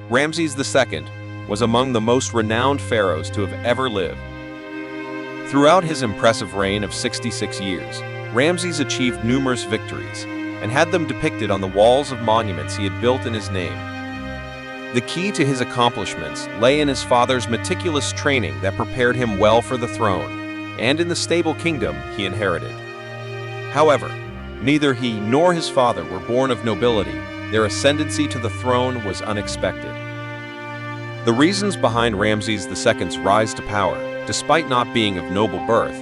Ramses II was among the most renowned pharaohs to have ever lived. Throughout his impressive reign of 66 years, Ramses achieved numerous victories and had them depicted on the walls of monuments he had built in his name. The key to his accomplishments lay in his father's meticulous training that prepared him well for the throne, and in the stable kingdom he inherited. However, neither he nor his father were born of nobility. Their ascendancy to the throne was unexpected. The reasons behind Ramses II's rise to power, despite not being of noble birth.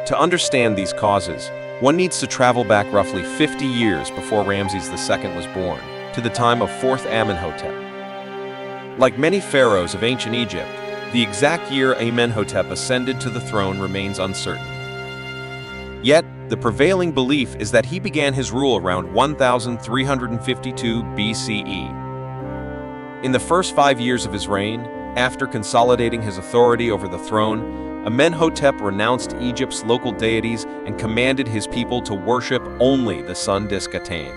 To understand these causes, one needs to travel back roughly 50 years before Ramses II was born, to the time of 4th Amenhotep. Like many pharaohs of ancient Egypt, the exact year Amenhotep ascended to the throne remains uncertain. Yet, the prevailing belief is that he began his rule around 1352 BCE. In the first 5 years of his reign, after consolidating his authority over the throne, Amenhotep renounced Egypt's local deities and commanded his people to worship only the sun disk Aten.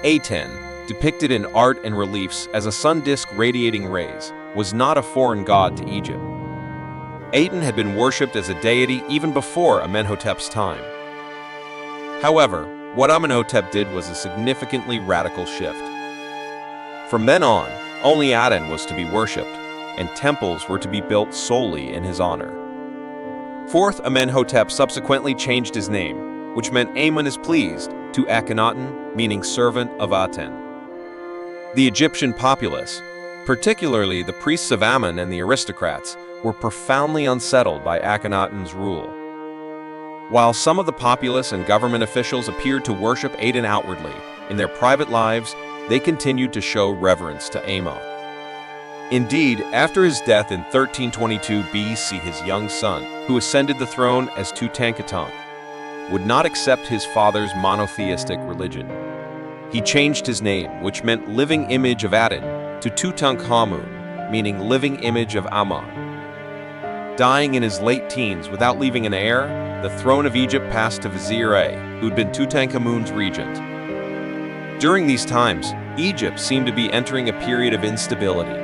Aten, depicted in art and reliefs as a sun disk radiating rays, was not a foreign god to Egypt. Aten had been worshipped as a deity even before Amenhotep's time. However, what Amenhotep did was a significantly radical shift. From then on, only Aten was to be worshipped, and temples were to be built solely in his honor. 4th Amenhotep subsequently changed his name, which meant Amun is pleased, to Akhenaten, meaning servant of Aten. The Egyptian populace, particularly the priests of Amun and the aristocrats, were profoundly unsettled by Akhenaten's rule. While some of the populace and government officials appeared to worship Aten outwardly, in their private lives, they continued to show reverence to Amon. Indeed, after his death in 1322 BC, his young son, who ascended the throne as Tutankhamun, would not accept his father's monotheistic religion. He changed his name, which meant living image of Aten, to Tutankhamun, meaning living image of Amon. Dying in his late teens without leaving an heir, the throne of Egypt passed to Vizier A, who'd been Tutankhamun's regent. During these times, Egypt seemed to be entering a period of instability.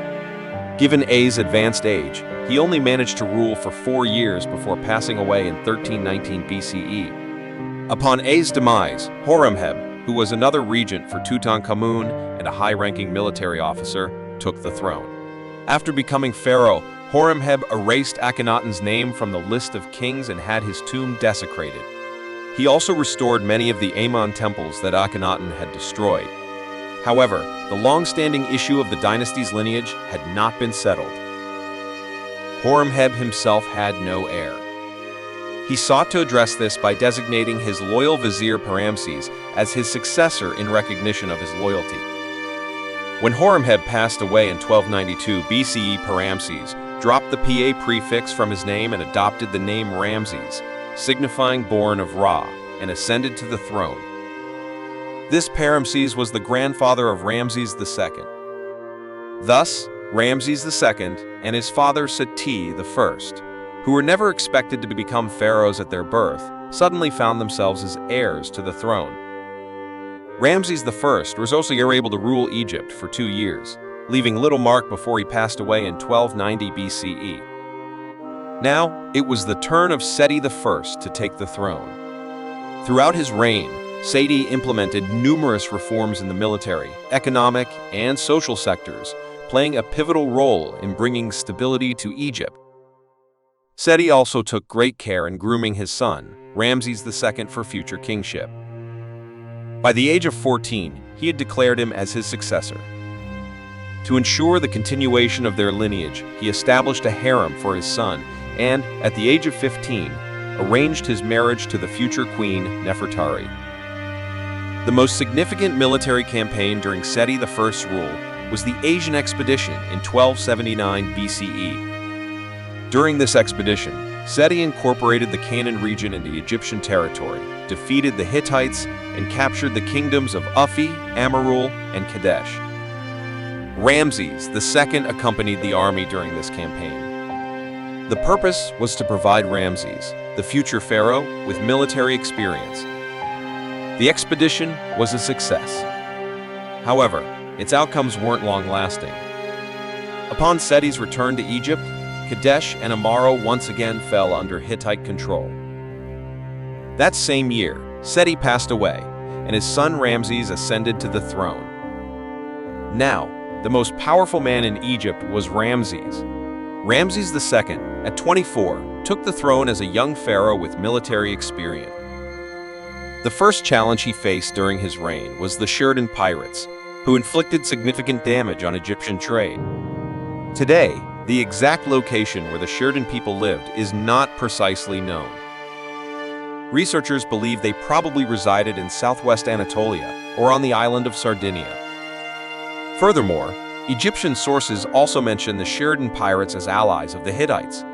Given A's advanced age, he only managed to rule for 4 years before passing away in 1319 BCE. Upon A's demise, Horemheb, who was another regent for Tutankhamun and a high-ranking military officer, took the throne. After becoming pharaoh, Horemheb erased Akhenaten's name from the list of kings and had his tomb desecrated. He also restored many of the Amon temples that Akhenaten had destroyed. However, the long-standing issue of the dynasty's lineage had not been settled. Horemheb himself had no heir. He sought to address this by designating his loyal vizier Paramses as his successor in recognition of his loyalty. When Horemheb passed away in 1292 BCE, Paramses dropped the PA prefix from his name and adopted the name Ramses, signifying born of Ra, and ascended to the throne. This Paramses was the grandfather of Ramses II. Thus, Ramses II and his father Seti I, who were never expected to become pharaohs at their birth, suddenly found themselves as heirs to the throne. Ramses I was also able to rule Egypt for 2 years, leaving little mark before he passed away in 1290 BCE. Now, it was the turn of Seti I to take the throne. Throughout his reign, Seti implemented numerous reforms in the military, economic, and social sectors, playing a pivotal role in bringing stability to Egypt. Seti also took great care in grooming his son, Ramses II, for future kingship. By the age of 14, he had declared him as his successor. To ensure the continuation of their lineage, he established a harem for his son and, at the age of 15, arranged his marriage to the future queen, Nefertari. The most significant military campaign during Seti I's rule was the Asian expedition in 1279 BCE. During this expedition, Seti incorporated the Canaan region into Egyptian territory, defeated the Hittites, and captured the kingdoms of Uphi, Amarul, and Kadesh. Ramses II accompanied the army during this campaign. The purpose was to provide Ramses, the future pharaoh, with military experience. The expedition was a success. However, its outcomes weren't long-lasting. Upon Seti's return to Egypt, Kadesh and Amaro once again fell under Hittite control. That same year, Seti passed away, and his son Ramses ascended to the throne. Now, the most powerful man in Egypt was Ramses. Ramses II, at 24, took the throne as a young pharaoh with military experience. The first challenge he faced during his reign was the Showdown pirates, who inflicted significant damage on Egyptian trade. Today, the exact location where the Showdown people lived is not precisely known. Researchers believe they probably resided in southwest Anatolia or on the island of Sardinia. Furthermore, Egyptian sources also mention the Showdown pirates as allies of the Hittites.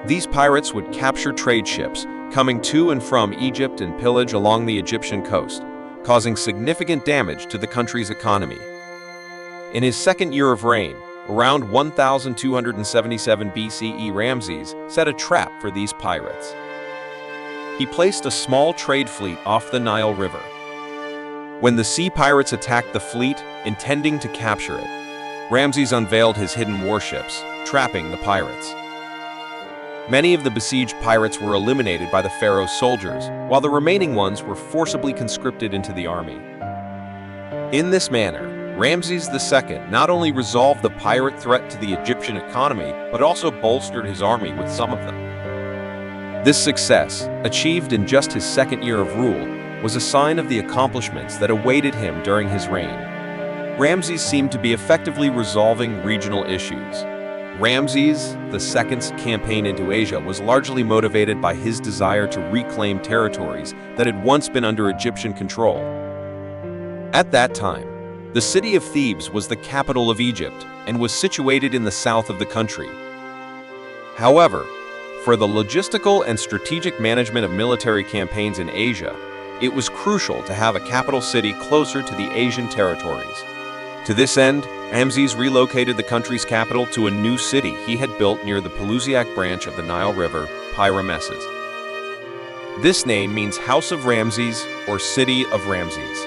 These pirates would capture trade ships coming to and from Egypt and pillage along the Egyptian coast, causing significant damage to the country's economy. In his second year of reign, around 1277 BCE, Ramses set a trap for these pirates. He placed a small trade fleet off the Nile River. When the sea pirates attacked the fleet, intending to capture it, Ramses unveiled his hidden warships, trapping the pirates. Many of the besieged pirates were eliminated by the pharaoh's soldiers, while the remaining ones were forcibly conscripted into the army. In this manner, Ramses II not only resolved the pirate threat to the Egyptian economy, but also bolstered his army with some of them. This success, achieved in just his second year of rule, was a sign of the accomplishments that awaited him during his reign. Ramses seemed to be effectively resolving regional issues. Ramses II's campaign into Asia was largely motivated by his desire to reclaim territories that had once been under Egyptian control. At that time, the city of Thebes was the capital of Egypt and was situated in the south of the country. However, for the logistical and strategic management of military campaigns in Asia, it was crucial to have a capital city closer to the Asian territories. To this end, Ramses relocated the country's capital to a new city he had built near the Pelusiac branch of the Nile River, Pi-Ramesses. This name means House of Ramses or City of Ramses.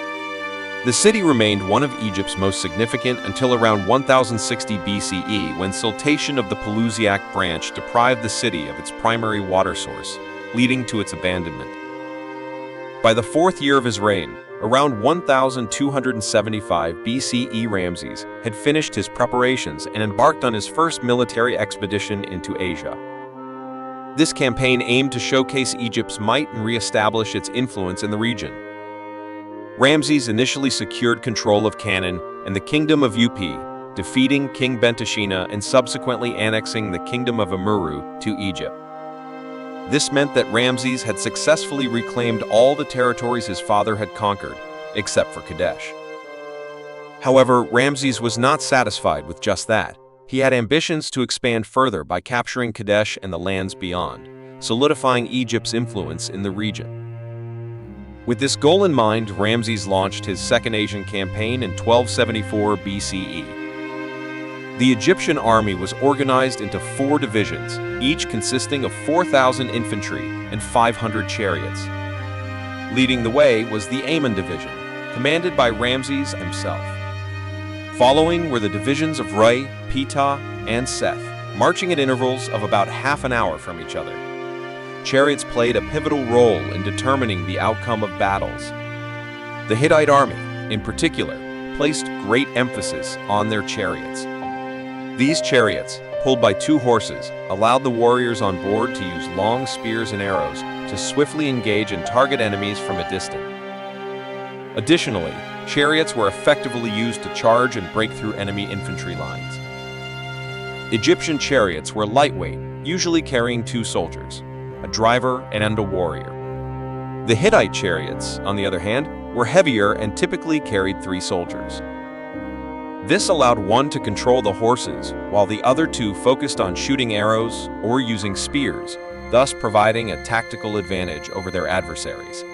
The city remained one of Egypt's most significant until around 1060 BCE, when siltation of the Pelusiac branch deprived the city of its primary water source, leading to its abandonment. By the fourth year of his reign, around 1275 BCE, Ramses had finished his preparations and embarked on his first military expedition into Asia. This campaign aimed to showcase Egypt's might and re-establish its influence in the region. Ramses initially secured control of Canaan and the Kingdom of Up, defeating King Bentashina and subsequently annexing the Kingdom of Amurru to Egypt. This meant that Ramses had successfully reclaimed all the territories his father had conquered, except for Kadesh. However, Ramses was not satisfied with just that. He had ambitions to expand further by capturing Kadesh and the lands beyond, solidifying Egypt's influence in the region. With this goal in mind, Ramses launched his Second Asian Campaign in 1274 BCE. The Egyptian army was organized into 4 divisions, each consisting of 4,000 infantry and 500 chariots. Leading the way was the Ammon division, commanded by Ramses himself. Following were the divisions of Ray, Ptah, and Seth, marching at intervals of about half an hour from each other. Chariots played a pivotal role in determining the outcome of battles. The Hittite army, in particular, placed great emphasis on their chariots. These chariots, pulled by 2 horses, allowed the warriors on board to use long spears and arrows to swiftly engage and target enemies from a distance. Additionally, chariots were effectively used to charge and break through enemy infantry lines. Egyptian chariots were lightweight, usually carrying 2 soldiers, a driver and a warrior. The Hittite chariots, on the other hand, were heavier and typically carried 3 soldiers. This allowed one to control the horses, while the other 2 focused on shooting arrows or using spears, thus providing a tactical advantage over their adversaries.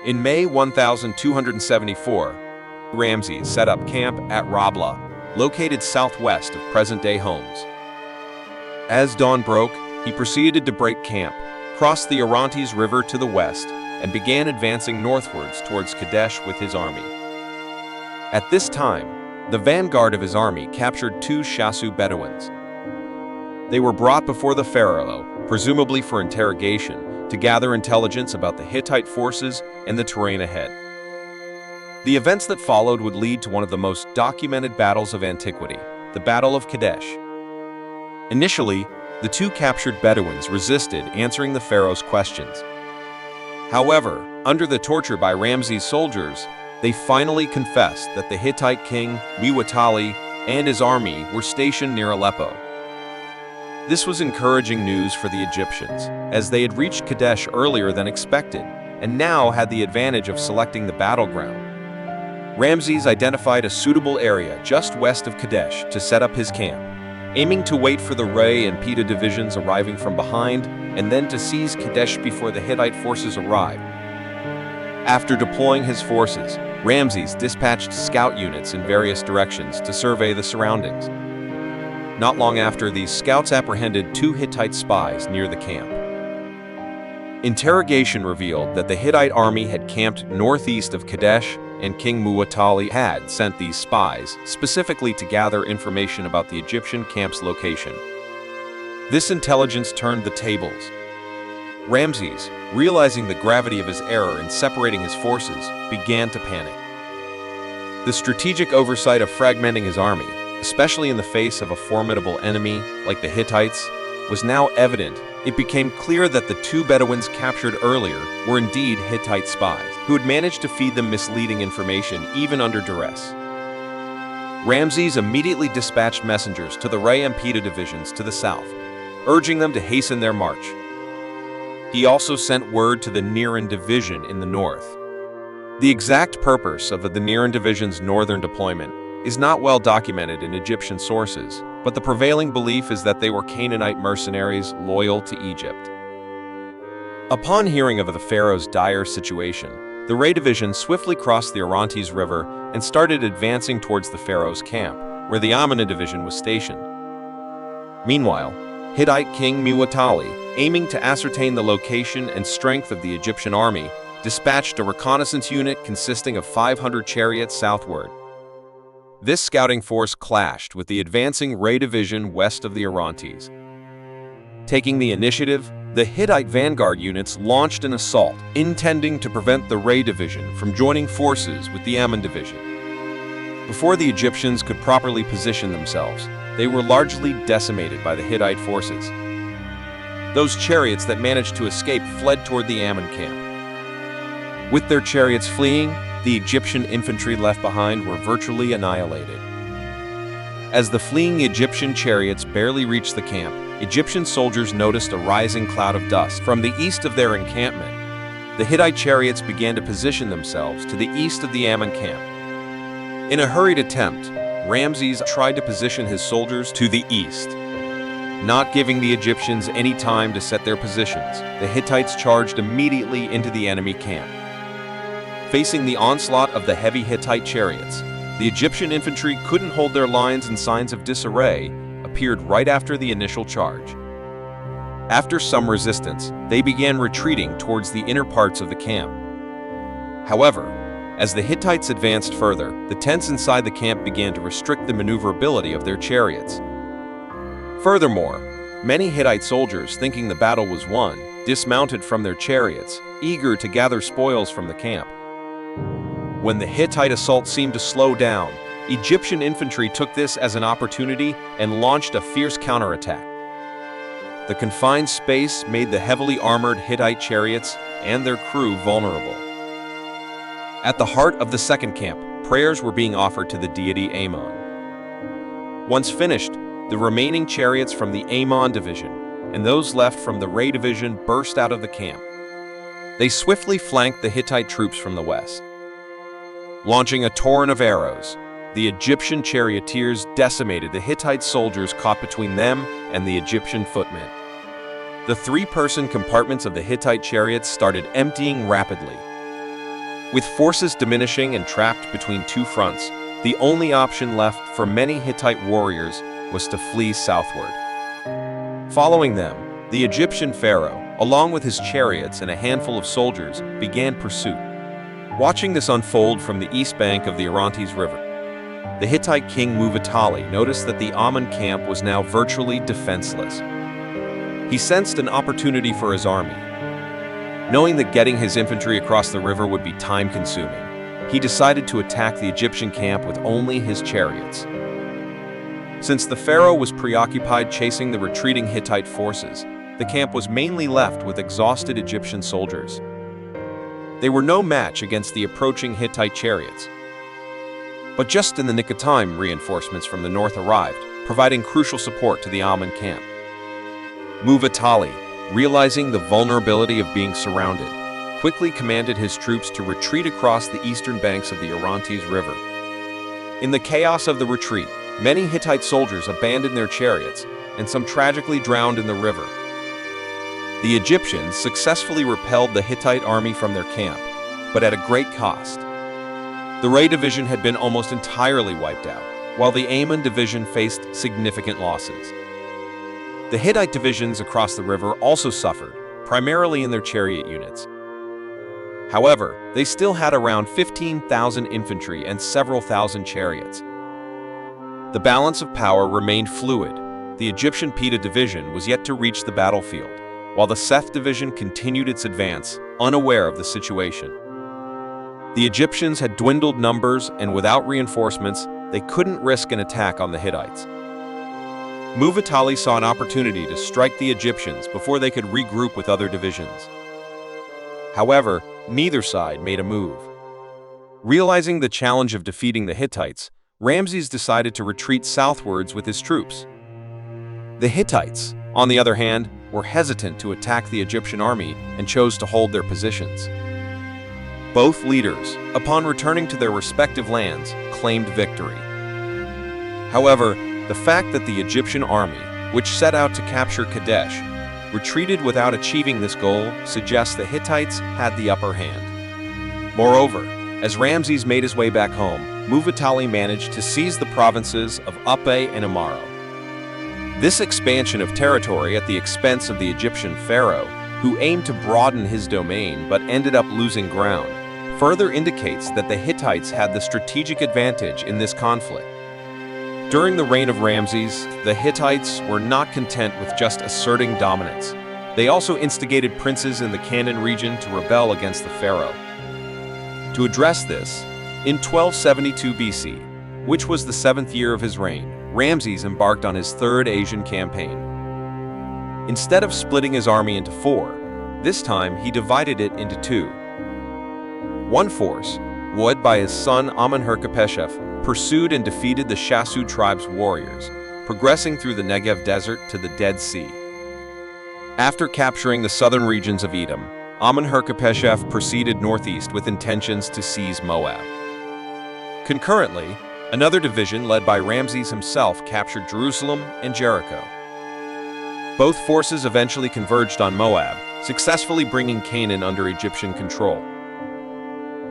In May 1274, Ramses set up camp at Rablah, located southwest of present-day Homs. As dawn broke, he proceeded to break camp, crossed the Orontes River to the west, and began advancing northwards towards Kadesh with his army. At this time, the vanguard of his army captured 2 Shasu Bedouins. They were brought before the pharaoh, presumably for interrogation, to gather intelligence about the Hittite forces and the terrain ahead. The events that followed would lead to one of the most documented battles of antiquity, the Battle of Kadesh. Initially, the 2 captured Bedouins resisted answering the pharaoh's questions. However, under the torture by Ramses' soldiers, they finally confessed that the Hittite king, Muwatalli, and his army were stationed near Aleppo. This was encouraging news for the Egyptians, as they had reached Kadesh earlier than expected, and now had the advantage of selecting the battleground. Ramses identified a suitable area just west of Kadesh to set up his camp, aiming to wait for the Ray and Pita divisions arriving from behind, and then to seize Kadesh before the Hittite forces arrived. After deploying his forces, Ramses dispatched scout units in various directions to survey the surroundings. Not long after, these scouts apprehended 2 Hittite spies near the camp. Interrogation revealed that the Hittite army had camped northeast of Kadesh, and King Muwatalli had sent these spies specifically to gather information about the Egyptian camp's location. This intelligence turned the tables. Ramses, realizing the gravity of his error in separating his forces, began to panic. The strategic oversight of fragmenting his army, especially in the face of a formidable enemy like the Hittites, was now evident. It became clear that the 2 Bedouins captured earlier were indeed Hittite spies, who had managed to feed them misleading information even under duress. Ramses immediately dispatched messengers to the Ray and Pita divisions to the south, urging them to hasten their march. He also sent word to the Niran division in the north. The exact purpose of the Niran division's northern deployment is not well documented in Egyptian sources, but the prevailing belief is that they were Canaanite mercenaries loyal to Egypt. Upon hearing of the pharaoh's dire situation, the Ray division swiftly crossed the Orontes River and started advancing towards the pharaoh's camp, where the Amana division was stationed. Meanwhile, Hittite king Muwatalli, aiming to ascertain the location and strength of the Egyptian army, dispatched a reconnaissance unit consisting of 500 chariots southward. This scouting force clashed with the advancing Ray division west of the Orontes. Taking the initiative, the Hittite vanguard units launched an assault, intending to prevent the Ray division from joining forces with the Ammon division. Before the Egyptians could properly position themselves, they were largely decimated by the Hittite forces. Those chariots that managed to escape fled toward the Ammon camp. With their chariots fleeing, the Egyptian infantry left behind were virtually annihilated. As the fleeing Egyptian chariots barely reached the camp, Egyptian soldiers noticed a rising cloud of dust from the east of their encampment. The Hittite chariots began to position themselves to the east of the Ammon camp. In a hurried attempt, Ramses tried to position his soldiers to the east. Not giving the Egyptians any time to set their positions, the Hittites charged immediately into the enemy camp. Facing the onslaught of the heavy Hittite chariots, the Egyptian infantry couldn't hold their lines, and signs of disarray appeared right after the initial charge. After some resistance, they began retreating towards the inner parts of the camp. However, as the Hittites advanced further, the tents inside the camp began to restrict the maneuverability of their chariots. Furthermore, many Hittite soldiers, thinking the battle was won, dismounted from their chariots, eager to gather spoils from the camp. When the Hittite assault seemed to slow down, Egyptian infantry took this as an opportunity and launched a fierce counterattack. The confined space made the heavily armored Hittite chariots and their crew vulnerable. At the heart of the second camp, prayers were being offered to the deity Ammon. Once finished, the remaining chariots from the Ammon division and those left from the Ray division burst out of the camp. They swiftly flanked the Hittite troops from the west. Launching a torrent of arrows, the Egyptian charioteers decimated the Hittite soldiers caught between them and the Egyptian footmen. The 3-person compartments of the Hittite chariots started emptying rapidly. With forces diminishing and trapped between 2 fronts, the only option left for many Hittite warriors was to flee southward. Following them, the Egyptian pharaoh, along with his chariots and a handful of soldiers, began pursuit. Watching this unfold from the east bank of the Orontes River, the Hittite king Muwatalli noticed that the Amun camp was now virtually defenseless. He sensed an opportunity for his army. Knowing that getting his infantry across the river would be time-consuming, he decided to attack the Egyptian camp with only his chariots. Since the pharaoh was preoccupied chasing the retreating Hittite forces, the camp was mainly left with exhausted Egyptian soldiers. They were no match against the approaching Hittite chariots. But just in the nick of time, reinforcements from the north arrived, providing crucial support to the Amun camp. Muwatalli, realizing the vulnerability of being surrounded, quickly commanded his troops to retreat across the eastern banks of the Orontes River. In the chaos of the retreat, many Hittite soldiers abandoned their chariots, and some tragically drowned in the river. The Egyptians successfully repelled the Hittite army from their camp, but at a great cost. The Ray division had been almost entirely wiped out, while the Amun division faced significant losses. The Hittite divisions across the river also suffered, primarily in their chariot units. However, they still had around 15,000 infantry and several thousand chariots. The balance of power remained fluid. The Egyptian Pita division was yet to reach the battlefield, while the Seth division continued its advance, unaware of the situation. The Egyptians had dwindled numbers, and without reinforcements, they couldn't risk an attack on the Hittites. Muwatalli saw an opportunity to strike the Egyptians before they could regroup with other divisions. However, neither side made a move. Realizing the challenge of defeating the Hittites, Ramses decided to retreat southwards with his troops. The Hittites, on the other hand, were hesitant to attack the Egyptian army and chose to hold their positions. Both leaders, upon returning to their respective lands, claimed victory. However, the fact that the Egyptian army, which set out to capture Kadesh, retreated without achieving this goal suggests the Hittites had the upper hand. Moreover, as Ramses made his way back home, Muwatalli managed to seize the provinces of Uppe and Amaro. This expansion of territory at the expense of the Egyptian pharaoh, who aimed to broaden his domain but ended up losing ground, further indicates that the Hittites had the strategic advantage in this conflict. During the reign of Ramses, the Hittites were not content with just asserting dominance. They also instigated princes in the Canaan region to rebel against the pharaoh. To address this, in 1272 BC, which was the 7th year of his reign, Ramses embarked on his third Asian campaign. Instead of splitting his army into 4, this time he divided it into 2. One force, led by his son Amenhotep, pursued and defeated the Shasu tribe's warriors, progressing through the Negev desert to the Dead Sea. After capturing the southern regions of Edom, Amenhotep proceeded northeast with intentions to seize Moab. Concurrently, another division led by Ramses himself captured Jerusalem and Jericho. Both forces eventually converged on Moab, successfully bringing Canaan under Egyptian control.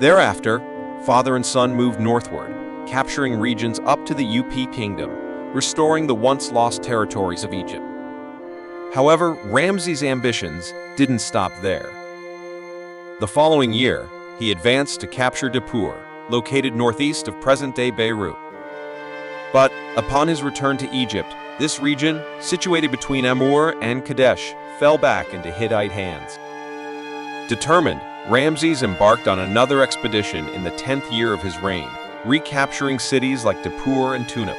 Thereafter, father and son moved northward, capturing regions up to the Up kingdom, restoring the once lost territories of Egypt. However, Ramses' ambitions didn't stop there. The following year, he advanced to capture Dappur, located northeast of present-day Beirut. But upon his return to Egypt, this region, situated between Amur and Kadesh, fell back into Hittite hands. Determined, Ramses embarked on another expedition in the 10th year of his reign, recapturing cities like Dappur and Tunip.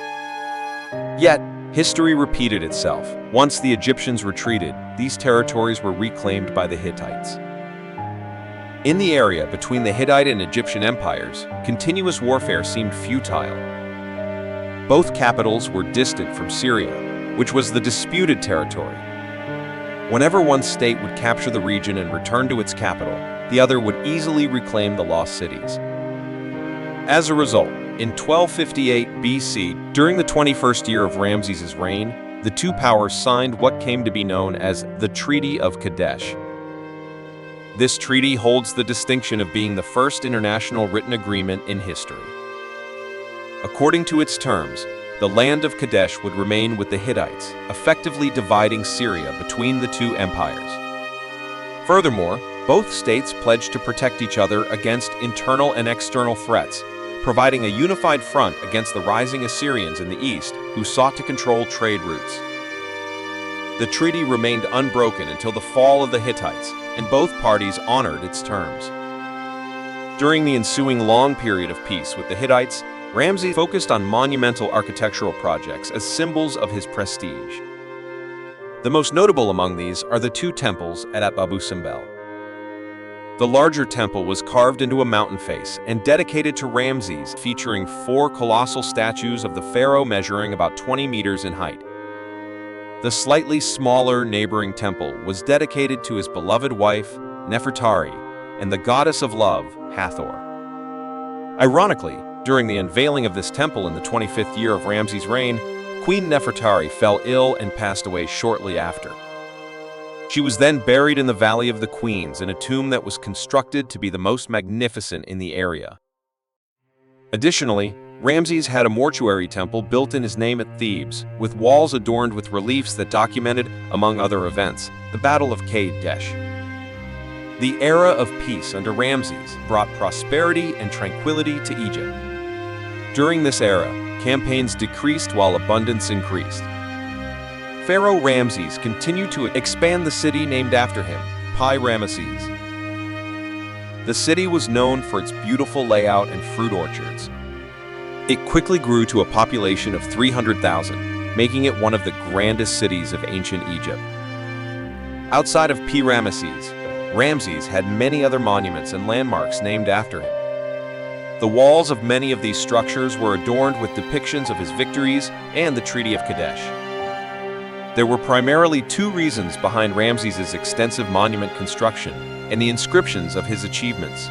Yet, history repeated itself. Once the Egyptians retreated, these territories were reclaimed by the Hittites. In the area between the Hittite and Egyptian empires, continuous warfare seemed futile. Both capitals were distant from Syria, which was the disputed territory. Whenever one state would capture the region and return to its capital, the other would easily reclaim the lost cities. As a result, in 1258 BC, during the 21st year of Ramses' reign, the two powers signed what came to be known as the Treaty of Kadesh. This treaty holds the distinction of being the first international written agreement in history. According to its terms, the land of Kadesh would remain with the Hittites, effectively dividing Syria between the two empires. Furthermore, both states pledged to protect each other against internal and external threats, providing a unified front against the rising Assyrians in the east who sought to control trade routes. The treaty remained unbroken until the fall of the Hittites, and both parties honored its terms. During the ensuing long period of peace with the Hittites, Ramses focused on monumental architectural projects as symbols of his prestige. The most notable among these are the two temples at Abu Simbel. The larger temple was carved into a mountain face and dedicated to Ramses, featuring 4 colossal statues of the pharaoh measuring about 20 meters in height. The slightly smaller neighboring temple was dedicated to his beloved wife, Nefertari, and the goddess of love, Hathor. Ironically, during the unveiling of this temple in the 25th year of Ramses' reign, Queen Nefertari fell ill and passed away shortly after. She was then buried in the Valley of the Queens in a tomb that was constructed to be the most magnificent in the area. Additionally, Ramses had a mortuary temple built in his name at Thebes, with walls adorned with reliefs that documented, among other events, the Battle of Kadesh. The era of peace under Ramses brought prosperity and tranquility to Egypt. During this era, campaigns decreased while abundance increased. Pharaoh Ramses continued to expand the city named after him, Pi-Ramesses. The city was known for its beautiful layout and fruit orchards. It quickly grew to a population of 300,000, making it one of the grandest cities of ancient Egypt. Outside of Pi-Ramesses, Ramses had many other monuments and landmarks named after him. The walls of many of these structures were adorned with depictions of his victories and the Treaty of Kadesh. There were primarily 2 reasons behind Ramses' extensive monument construction and the inscriptions of his achievements.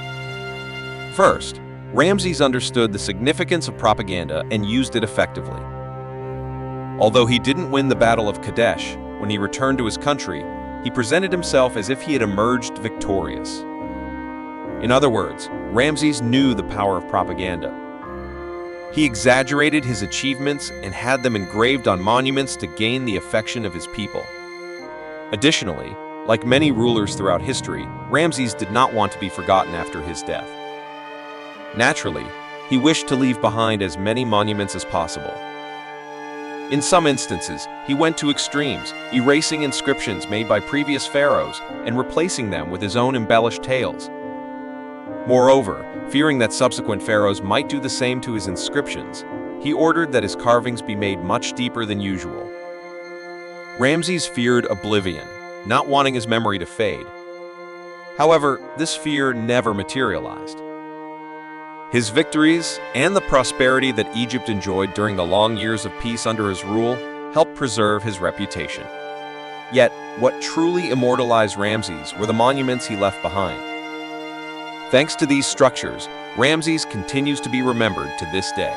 First, Ramses understood the significance of propaganda and used it effectively. Although he didn't win the Battle of Kadesh, when he returned to his country, he presented himself as if he had emerged victorious. In other words, Ramses knew the power of propaganda. He exaggerated his achievements and had them engraved on monuments to gain the affection of his people. Additionally, like many rulers throughout history, Ramses did not want to be forgotten after his death. Naturally, he wished to leave behind as many monuments as possible. In some instances, he went to extremes, erasing inscriptions made by previous pharaohs and replacing them with his own embellished tales. Moreover, fearing that subsequent pharaohs might do the same to his inscriptions, he ordered that his carvings be made much deeper than usual. Ramses feared oblivion, not wanting his memory to fade. However, this fear never materialized. His victories and the prosperity that Egypt enjoyed during the long years of peace under his rule helped preserve his reputation. Yet, what truly immortalized Ramses were the monuments he left behind. Thanks to these structures, Ramses continues to be remembered to this day.